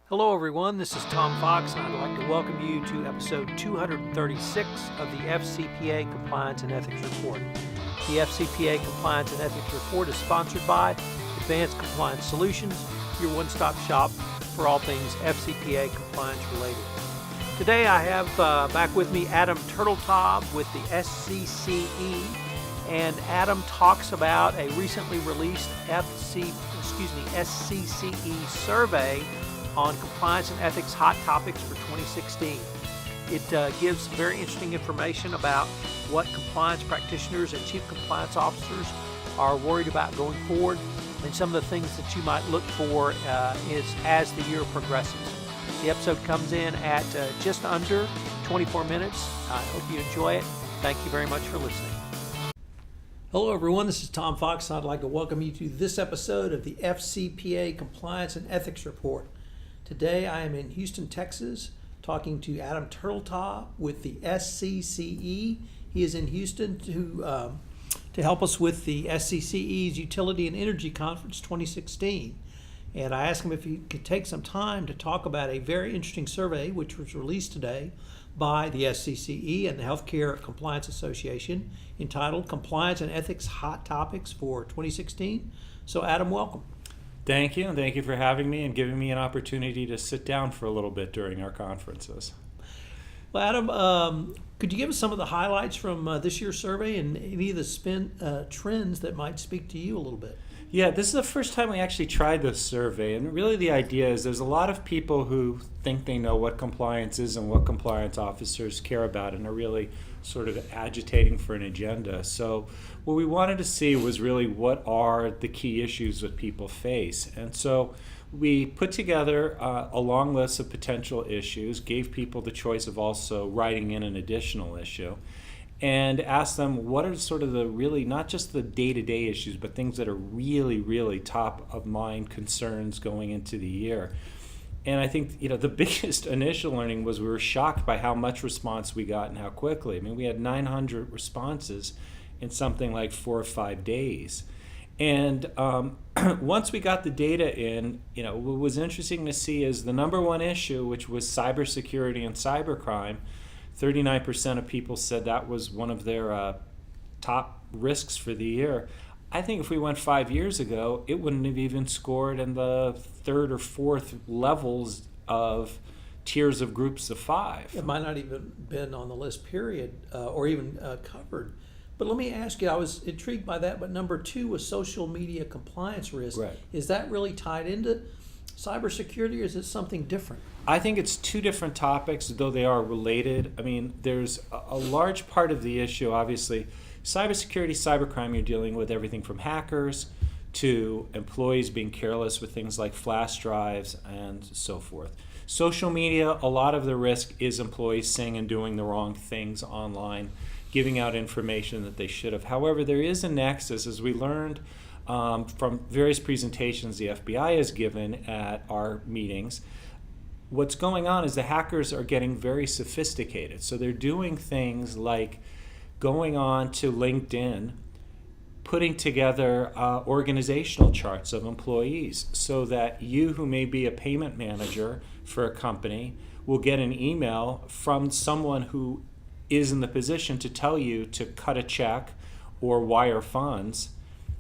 Hello everyone, this is Tom Fox and I'd like to welcome you to episode 236 of the FCPA Compliance and Ethics Report. The FCPA Compliance and Ethics Report is sponsored by Advanced Compliance Solutions, your one-stop shop for all things FCPA compliance related. Today I have back with me Adam Turteltaub with the SCCE, and Adam talks about a recently released SCCE survey on compliance and ethics hot topics for 2016. It gives very interesting information about what compliance practitioners and chief compliance officers are worried about going forward, and some of the things that you might look for as the year progresses. The episode comes in at just under 24 minutes. I hope you enjoy it. Thank you very much for listening. Hello everyone, this is Tom Fox and I'd like to welcome you to this episode of the FCPA Compliance and Ethics Report. Today I am in Houston, Texas, talking to Adam Turteltaub with the SCCE. He is in Houston to help us with the SCCE's Utility and Energy Conference 2016. And I asked him if he could take some time to talk about a very interesting survey which was released today by the SCCE and the Healthcare Compliance Association entitled Compliance and Ethics Hot Topics for 2016. So Adam, welcome. Thank you, and thank you for having me and giving me an opportunity to sit down for a little bit during our conferences. Well, Adam, could you give us some of the highlights from this year's survey and any of the trends that might speak to you a little bit? Yeah, this is the first time we actually tried this survey, and really the idea is there's a lot of people who think they know what compliance is and what compliance officers care about and are really sort of agitating for an agenda. So what we wanted to see was really what are the key issues that people face. And so we put together a long list of potential issues, gave people the choice of also writing in an additional issue, and asked them what are sort of the really, not just the day-to-day issues, but things that are really, really top of mind concerns going into the year. And I think, the biggest initial learning was we were shocked by how much response we got and how quickly. I mean, we had 900 responses in something like 4 or 5 days. And once we got the data in, what was interesting to see is the number one issue, which was cybersecurity and cybercrime. 39% of people said that was one of their top risks for the year. I think if we went 5 years ago, it wouldn't have even scored in the third or fourth levels of tiers of groups of 5. It might not even been on the list, period, or even covered. But let me ask you, I was intrigued by that, but number 2 was social media compliance risk. Right. Is that really tied into cybersecurity, or is it something different? I think it's 2 different topics, though they are related. I mean, there's a large part of the issue, obviously. Cybersecurity, cybercrime, you're dealing with everything from hackers to employees being careless with things like flash drives and so forth. Social media, a lot of the risk is employees saying and doing the wrong things online, giving out information that they should have. However, there is a nexus, as we learned from various presentations the FBI has given at our meetings. What's going on is the hackers are getting very sophisticated. So they're doing things like going on to LinkedIn, putting together organizational charts of employees so that you, who may be a payment manager for a company, will get an email from someone who is in the position to tell you to cut a check or wire funds,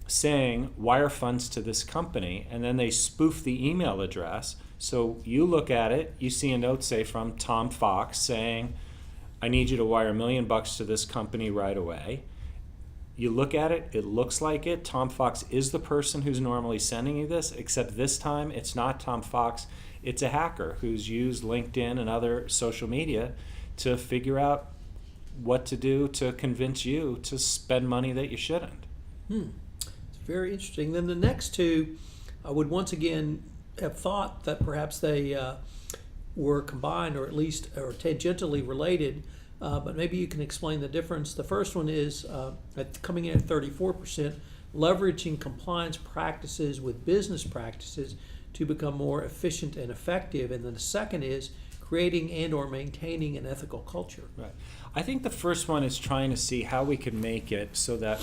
saying wire funds to this company, and then they spoof the email address. So you look at it, you see a note, say, from Tom Fox saying, I need you to wire $1 million to this company right away. You look at it, it looks like it. Tom Fox is the person who's normally sending you this, except this time it's not Tom Fox. It's a hacker who's used LinkedIn and other social media to figure out what to do to convince you to spend money that you shouldn't. It's very interesting. Then the next 2, I would once again have thought that perhaps they were combined or at least or tangentially related, but maybe you can explain the difference. The first one is coming in at 34%, leveraging compliance practices with business practices to become more efficient and effective. And then the second is creating and or maintaining an ethical culture. Right. I think the first one is trying to see how we can make it so that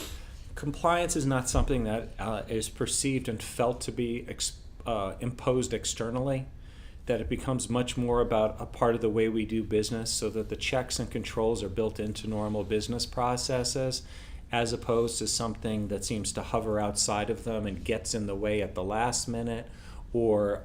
compliance is not something that is perceived and felt to be imposed externally, that it becomes much more about a part of the way we do business, so that the checks and controls are built into normal business processes, as opposed to something that seems to hover outside of them and gets in the way at the last minute, or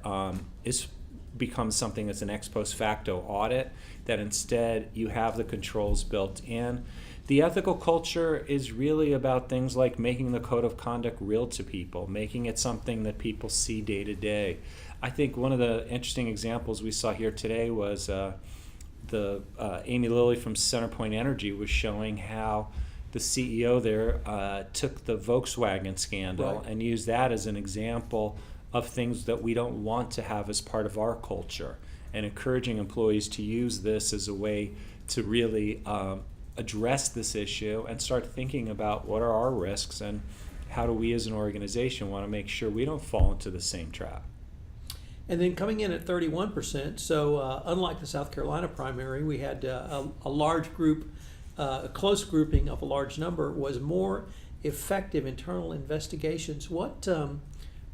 becomes something that's an ex post facto audit, that instead you have the controls built in. The ethical culture is really about things like making the code of conduct real to people, making it something that people see day to day. I think one of the interesting examples we saw here today was Amy Lilly from CenterPoint Energy was showing how the CEO there took the Volkswagen scandal and used that as an example of things that we don't want to have as part of our culture, and encouraging employees to use this as a way to really address this issue and start thinking about what are our risks and how do we as an organization want to make sure we don't fall into the same trap. And then coming in at 31%, so unlike the South Carolina primary, we had a large group, a close grouping of a large number, was more effective internal investigations. What do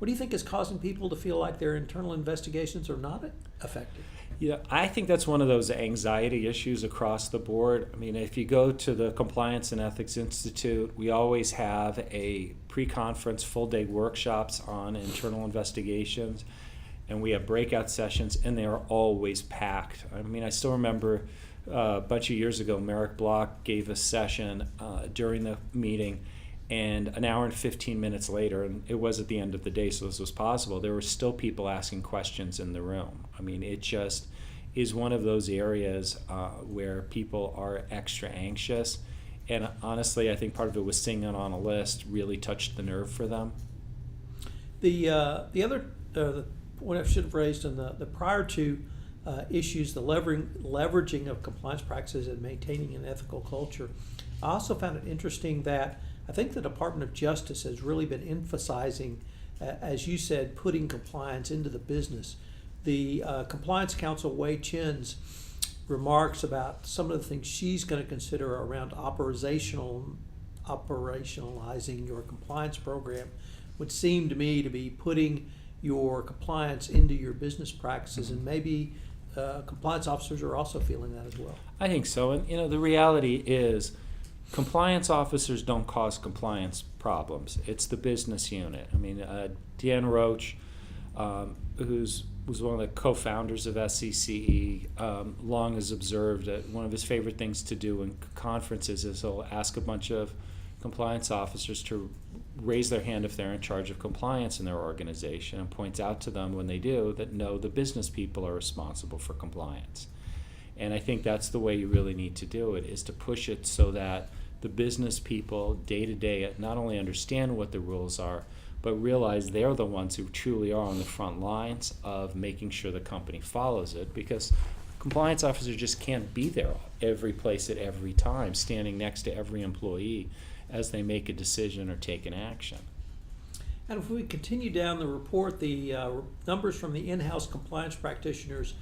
you think is causing people to feel like their internal investigations are not effective? Yeah, I think that's one of those anxiety issues across the board. I mean, if you go to the Compliance and Ethics Institute, we always have a pre-conference full-day workshops on internal investigations, and we have breakout sessions, and they are always packed. I mean, I still remember a bunch of years ago, Merrick Block gave a session during the meeting, and an hour and 15 minutes later, and it was at the end of the day, so this was possible, there were still people asking questions in the room. I mean, it just is one of those areas where people are extra anxious. And honestly, I think part of it was seeing it on a list really touched the nerve for them. The other point I should have raised in the prior two issues, the leveraging of compliance practices and maintaining an ethical culture, I also found it interesting that I think the Department of Justice has really been emphasizing, as you said, putting compliance into the business. The Compliance Counsel Wei Chen's remarks about some of the things she's going to consider around operationalizing your compliance program would seem to me to be putting your compliance into your business practices, and maybe compliance officers are also feeling that as well. I think so, and the reality is compliance officers don't cause compliance problems. It's the business unit. I mean, Deanne Roach, was one of the co-founders of SCCE, long has observed that one of his favorite things to do in conferences is he'll ask a bunch of compliance officers to raise their hand if they're in charge of compliance in their organization, and points out to them when they do that no, the business people are responsible for compliance. And I think that's the way you really need to do it, is to push it so that the business people day to day not only understand what the rules are, but realize they're the ones who truly are on the front lines of making sure the company follows it, because compliance officers just can't be there every place at every time, standing next to every employee as they make a decision or take an action. And if we continue down the report, the numbers from the in-house compliance practitioners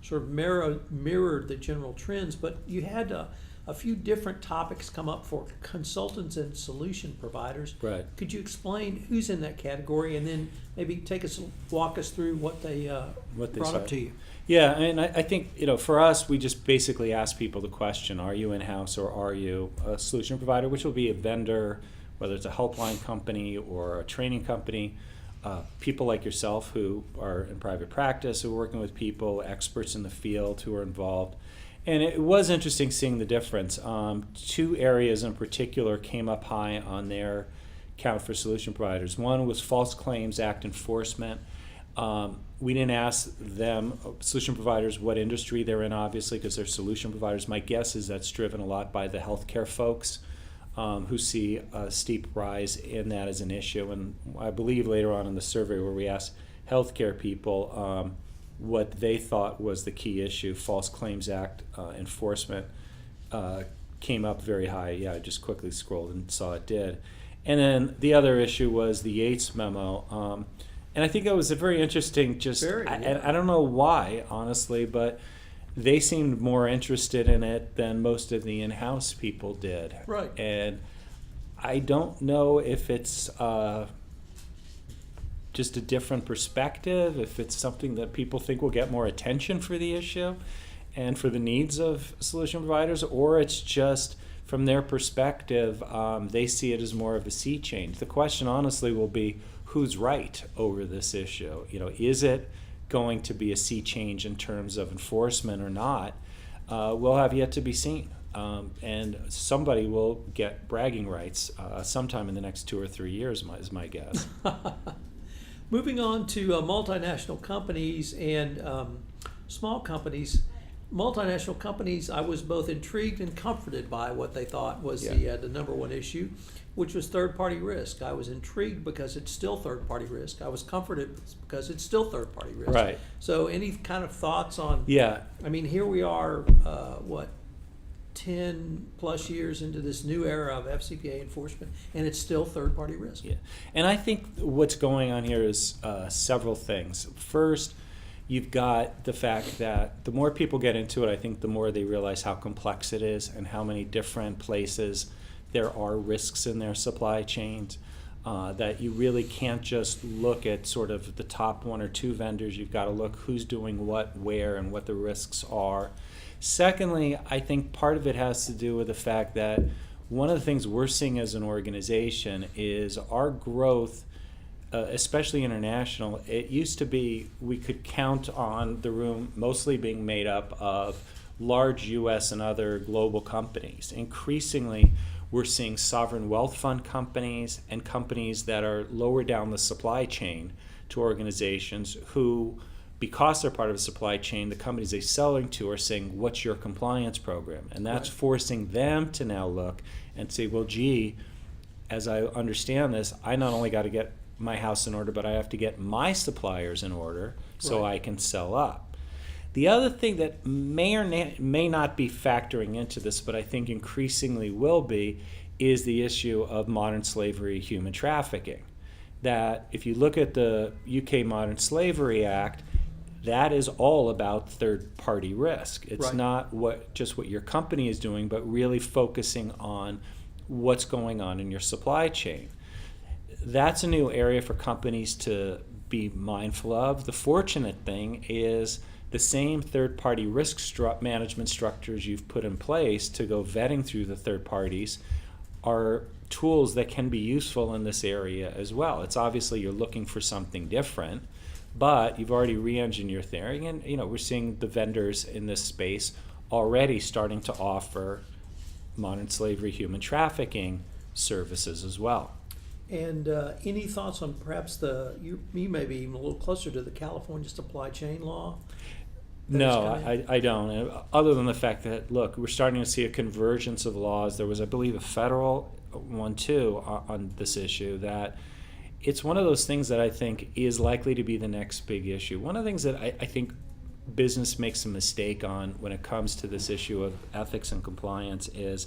sort of mirrored the general trends, but you had a few different topics come up for consultants and solution providers. Right. Could you explain who's in that category, and then maybe walk us through what they brought up to you? Yeah, and I think for us, we just basically ask people the question: are you in-house or are you a solution provider? Which will be a vendor, whether it's a helpline company or a training company. People like yourself who are in private practice, who are working with people, experts in the field who are involved. And it was interesting seeing the difference. Two areas in particular came up high on their count for solution providers. One was False Claims Act enforcement. We didn't ask them, solution providers, what industry they're in, obviously, because they're solution providers. My guess is that's driven a lot by the healthcare folks who see a steep rise in that as an issue. And I believe later on in the survey where we asked healthcare people what they thought was the key issue, False Claims Act enforcement came up very high. Yeah, I just quickly scrolled and saw it did. And then the other issue was the Yates memo. And I think it was a very interesting, I don't know why, honestly, but they seemed more interested in it than most of the in-house people did. Right. And I don't know if it's just a different perspective, if it's something that people think will get more attention for the issue and for the needs of solution providers, or it's just from their perspective, they see it as more of a sea change. The question honestly will be, who's right over this issue? Is it going to be a sea change in terms of enforcement or not? Will have yet to be seen. And somebody will get bragging rights sometime in the next 2 or 3 years, is my guess. Moving on to multinational companies and small companies. Multinational companies, I was both intrigued and comforted by what they thought was the number one issue, which was third-party risk. I was intrigued because it's still third-party risk. I was comforted because it's still third-party risk. Right. So any kind of thoughts on, Yeah. I mean, here we are, 10 plus years into this new era of FCPA enforcement, and it's still third-party risk. Yeah. And I think what's going on here is several things. First, you've got the fact that the more people get into it, I think the more they realize how complex it is and how many different places there are risks in their supply chains, that you really can't just look at sort of the top 1 or 2 vendors. You've got to look who's doing what, where, and what the risks are. Secondly, I think part of it has to do with the fact that one of the things we're seeing as an organization is our growth, especially international. It used to be we could count on the room mostly being made up of large U.S. and other global companies. Increasingly, we're seeing sovereign wealth fund companies and companies that are lower down the supply chain to organizations who, because they're part of the supply chain, the companies they're selling to are saying, what's your compliance program? And that's forcing them to now look and say, well, gee, as I understand this, I not only got to get my house in order, but I have to get my suppliers in order so I can sell up. The other thing that may or may not be factoring into this, but I think increasingly will be, is the issue of modern slavery, human trafficking. That if you look at the UK Modern Slavery Act, that is all about third-party risk. It's not just what your company is doing, but really focusing on what's going on in your supply chain. That's a new area for companies to be mindful of. The fortunate thing is the same third-party risk management structures you've put in place to go vetting through the third parties are tools that can be useful in this area as well. It's obviously you're looking for something different, but you've already re-engined your theory, and we're seeing the vendors in this space already starting to offer modern slavery, human trafficking services as well. And any thoughts on perhaps you may be even a little closer to the California supply chain law? No, I don't. Other than the fact that, look, we're starting to see a convergence of laws. There was, I believe, a federal one too on this issue. That it's one of those things that I think is likely to be the next big issue. One of the things that I think business makes a mistake on when it comes to this issue of ethics and compliance is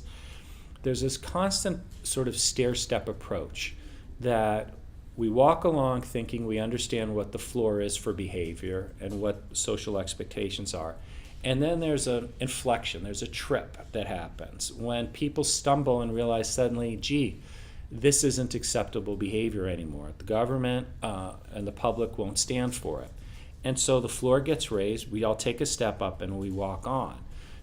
there's this constant sort of stair-step approach that we walk along thinking we understand what the floor is for behavior and what social expectations are. And then there's an inflection, there's a trip that happens when people stumble and realize suddenly, gee, this isn't acceptable behavior anymore. The government and the public won't stand for it. And so the floor gets raised, we all take a step up and we walk on.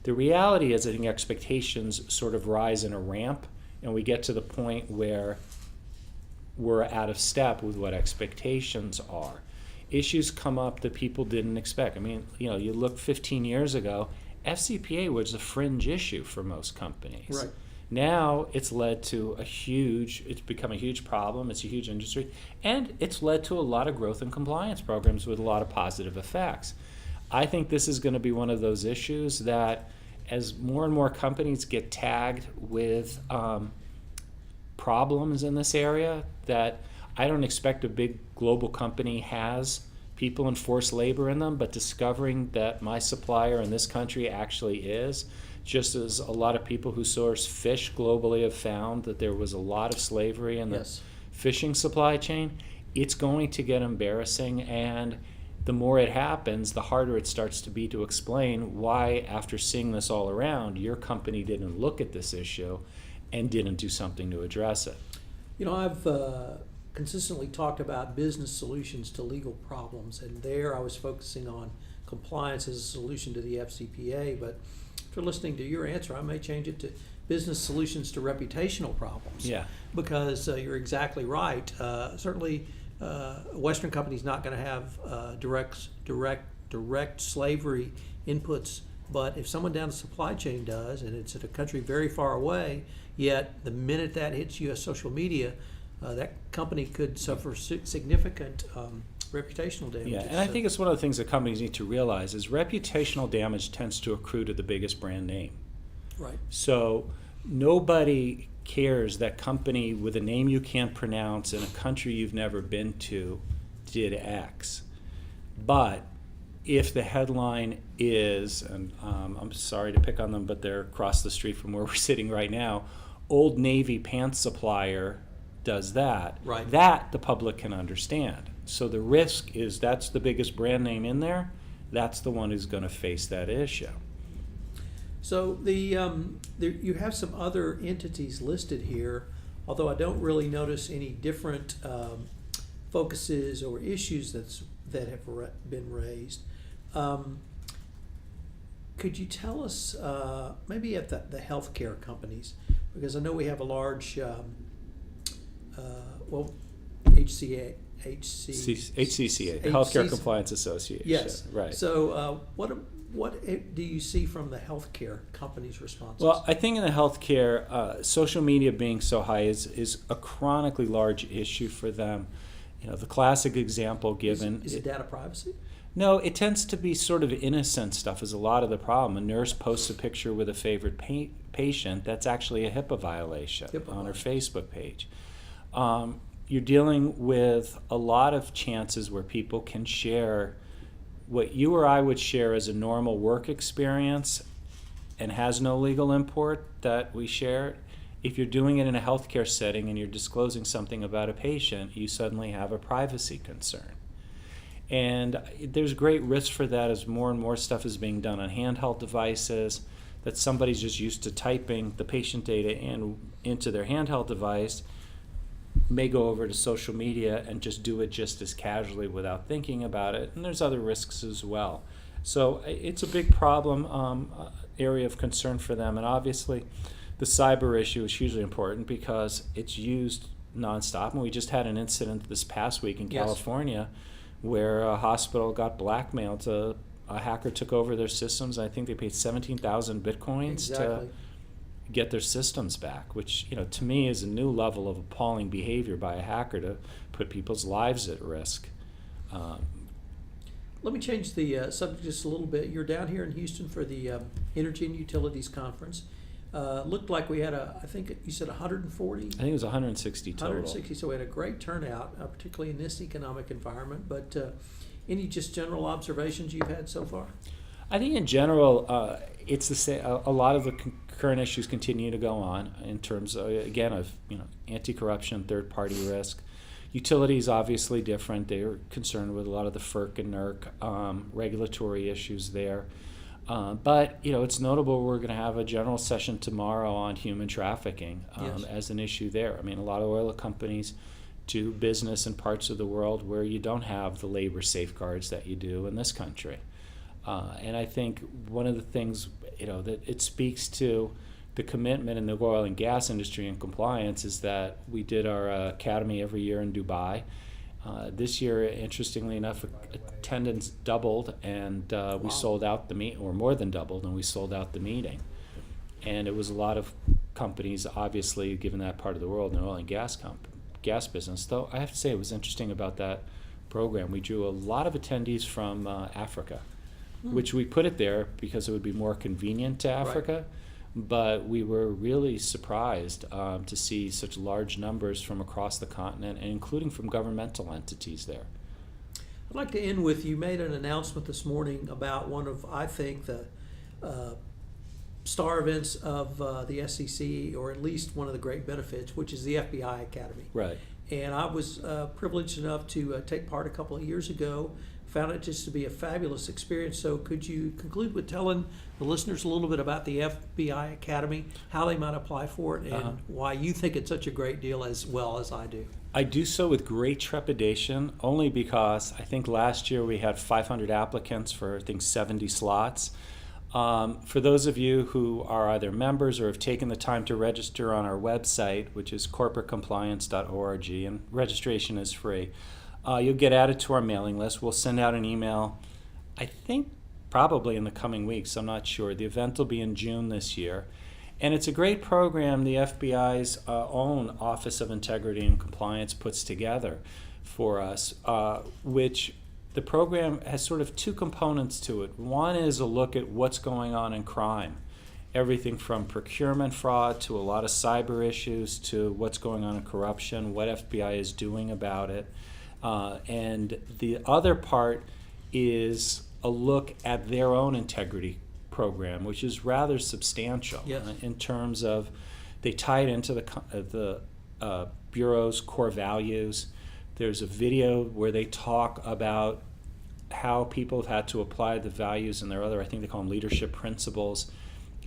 The reality is I think expectations sort of rise in a ramp and we get to the point where we're out of step with what expectations are. Issues come up that people didn't expect. I mean, you look 15 years ago, FCPA was a fringe issue for most companies. Right. Now it's led to it's become a huge problem, it's a huge industry, and it's led to a lot of growth and compliance programs with a lot of positive effects. I think this is going to be one of those issues that as more and more companies get tagged with problems in this area, that I don't expect a big global company has people in forced labor in them, but discovering that my supplier in this country actually is, just as a lot of people who source fish globally have found that there was a lot of slavery in the fishing supply chain, it's going to get embarrassing, and the more it happens, the harder it starts to be to explain why, after seeing this all around, your company didn't look at this issue and didn't do something to address it. I've consistently talked about business solutions to legal problems, and there I was focusing on compliance as a solution to the FCPA, but after listening to your answer, I may change it to business solutions to reputational problems. Yeah. Because you're exactly right. Certainly, a Western company's not going to have direct slavery inputs, but if someone down the supply chain does, and it's at a country very far away, yet the minute that hits U.S. social media, that company could suffer significant reputational damage. Yeah, and I think it's one of the things that companies need to realize is reputational damage tends to accrue to the biggest brand name. Right. So nobody cares that company with a name you can't pronounce in a country you've never been to did X. But if the headline is, and I'm sorry to pick on them, but they're across the street from where we're sitting right now, Old Navy pants supplier does that, right, that the public can understand. So the risk is that's the biggest brand name in there, that's the one who's going to face that issue. So you have some other entities listed here, although I don't really notice any different focuses or issues that have been raised. Could you tell us maybe at the healthcare companies, because I know we have a large HCCA, the Healthcare Compliance Association. Yes, right. So what do you see from the healthcare companies' responses? Well, I think in the healthcare, social media being so high is a chronically large issue for them. You know, the classic example given... Is it data privacy? No, it tends to be sort of innocent stuff is a lot of the problem. A nurse posts a picture with a favorite patient. That's actually a HIPAA violation on her Facebook page. You're dealing with a lot of chances where people can share what you or I would share as a normal work experience and has no legal import that we share. If you're doing it in a healthcare setting and you're disclosing something about a patient, you suddenly have a privacy concern. And there's great risk for that as more and more stuff is being done on handheld devices, that somebody's just used to typing the patient data into their handheld device, may go over to social media and just do it just as casually without thinking about it. And there's other risks as well. So it's a big problem, area of concern for them. And obviously the cyber issue is hugely important because it's used nonstop. And we just had an incident this past week in California where a hospital got blackmailed. A hacker took over their systems. I think they paid 17,000 Bitcoins to get their systems back, which, you know, to me is a new level of appalling behavior by a hacker to put people's lives at risk. Let me change the subject just a little bit. You're down here in Houston for the Energy and Utilities Conference. Looked like we had I think you said 140? I think it was 160 total. 160, so we had a great turnout, particularly in this economic environment. But any just general observations you've had so far? I think in general, it's the same. A lot of the current issues continue to go on in terms of, again, of anti-corruption, third-party risk. Utilities obviously different. They are concerned with a lot of the FERC and NERC regulatory issues there. But it's notable we're going to have a general session tomorrow on human trafficking as an issue there. I mean, a lot of oil companies do business in parts of the world where you don't have the labor safeguards that you do in this country. And I think one of the things that it speaks to the commitment in the oil and gas industry and compliance is that we did our academy every year in Dubai. This year, interestingly enough, attendance doubled, and we sold out the meet, or more than doubled, and we sold out the meeting. And it was a lot of companies, obviously, given that part of the world, in the oil and gas business. Though I have to say, it was interesting about that program. We drew a lot of attendees from Africa, which we put it there because it would be more convenient to Africa. Right. But we were really surprised to see such large numbers from across the continent, and including from governmental entities there. I'd like to end with, you made an announcement this morning about one of, I think, the star events of the SCCE, or at least one of the great benefits, which is the FBI Academy. Right. And I was privileged enough to take part a couple of years ago. Found it just to be a fabulous experience. So could you conclude with telling the listeners a little bit about the FBI Academy, how they might apply for it, and why you think it's such a great deal as well as I do? I do so with great trepidation, only because I think last year we had 500 applicants for, I think, 70 slots. For those of you who are either members or have taken the time to register on our website, which is corporatecompliance.org, and registration is free, you'll get added to our mailing list. We'll send out an email, I think probably in the coming weeks, I'm not sure. The event will be in June this year. And it's a great program the FBI's own Office of Integrity and Compliance puts together for us, which the program has sort of two components to it. One is a look at what's going on in crime, everything from procurement fraud to a lot of cyber issues to what's going on in corruption, what FBI is doing about it. And the other part is a look at their own integrity program, which is rather substantial. Yes. In terms of they tie it into the Bureau's core values. There's a video where they talk about how people have had to apply the values and their other, I think they call them leadership principles,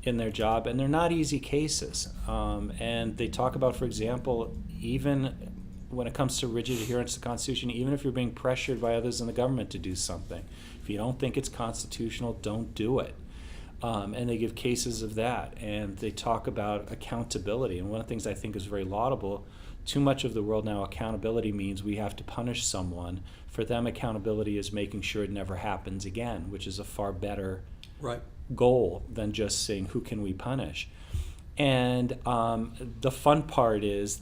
in their job, and they're not easy cases. And they talk about, for example, even when it comes to rigid adherence to the Constitution, even if you're being pressured by others in the government to do something, if you don't think it's constitutional, don't do it. And they give cases of that, and they talk about accountability. And one of the things I think is very laudable, too much of the world now, accountability means we have to punish someone. For them, accountability is making sure it never happens again, which is a far better goal than just saying, who can we punish? And the fun part is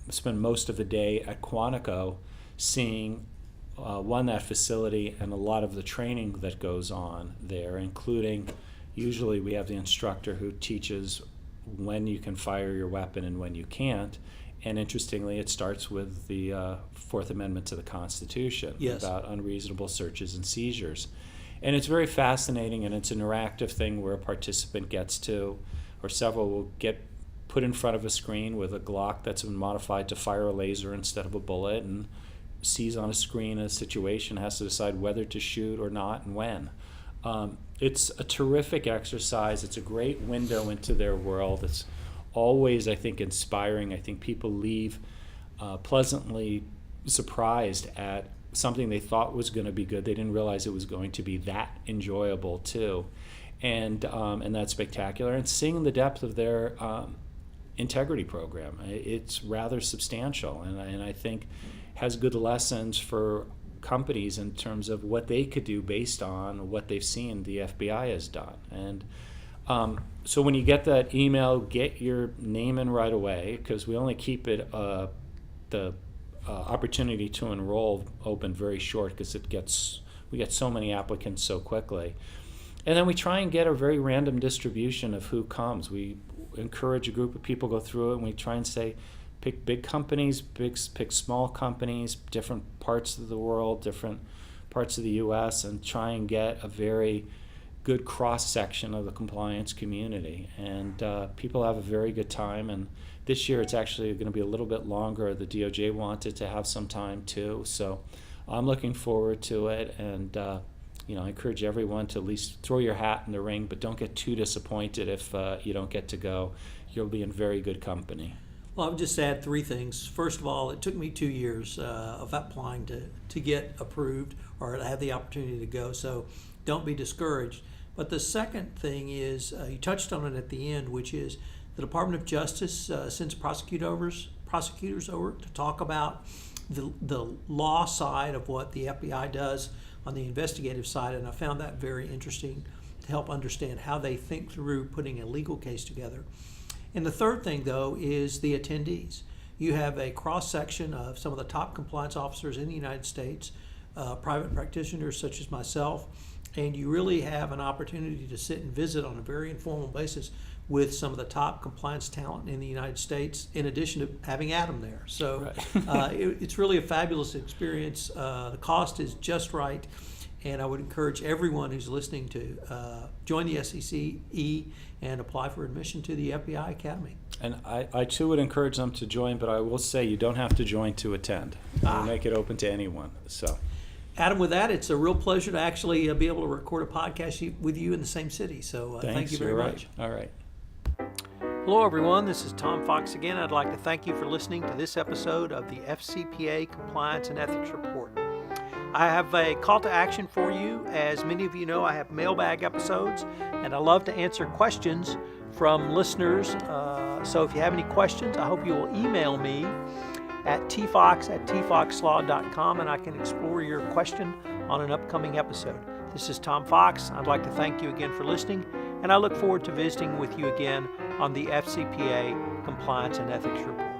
spend most of the day at Quantico seeing that facility and a lot of the training that goes on there, including usually we have the instructor who teaches when you can fire your weapon and when you can't. And interestingly, it starts with the Fourth Amendment to the Constitution about unreasonable searches and seizures. And it's very fascinating, and it's an interactive thing where a participant gets to, or several will get put in front of a screen with a Glock that's been modified to fire a laser instead of a bullet, and sees on a screen a situation, has to decide whether to shoot or not and when. It's a terrific exercise. It's a great window into their world. It's always, I think, inspiring. I think people leave pleasantly surprised at something they thought was going to be good. They didn't realize it was going to be that enjoyable too, and that's spectacular. And seeing the depth of their integrity program, it's rather substantial, and I think has good lessons for companies in terms of what they could do based on what they've seen the FBI has done. And so when you get that email, get your name in right away, because we only keep it the opportunity to enroll open very short, because we get so many applicants so quickly. And then we try and get a very random distribution of who comes. We encourage a group of people to go through it, and we try and say, pick big companies, pick small companies, different parts of the world, different parts of the U.S., and try and get a very good cross-section of the compliance community. And people have a very good time. And this year it's actually going to be a little bit longer. The DOJ wanted to have some time too. So I'm looking forward to it. And I encourage everyone to at least throw your hat in the ring, but don't get too disappointed if you don't get to go. You'll be in very good company. Well, I would just add three things. First of all, it took me 2 years of applying to get approved or to have the opportunity to go, so don't be discouraged. But the second thing is, you touched on it at the end, which is the Department of Justice sends prosecutors over to talk about the law side of what the FBI does on the investigative side, and I found that very interesting to help understand how they think through putting a legal case together. And the third thing, though, is the attendees. You have a cross-section of some of the top compliance officers in the United States, private practitioners such as myself, and you really have an opportunity to sit and visit on a very informal basis with some of the top compliance talent in the United States, in addition to having Adam there. So it's really a fabulous experience. The cost is just right, and I would encourage everyone who's listening to join the SCCE and apply for admission to the FBI Academy. And I too would encourage them to join, but I will say you don't have to join to attend. We make it open to anyone. So. Adam, with that, it's a real pleasure to actually be able to record a podcast with you in the same city. So thank you very much. All right. Hello, everyone. This is Tom Fox again. I'd like to thank you for listening to this episode of the FCPA Compliance and Ethics Report. I have a call to action for you. As many of you know, I have mailbag episodes, and I love to answer questions from listeners. So if you have any questions, I hope you will email me at tfox@tfoxlaw.com, and I can explore your question on an upcoming episode. This is Tom Fox. I'd like to thank you again for listening, and I look forward to visiting with you again on the FCPA Compliance and Ethics Report.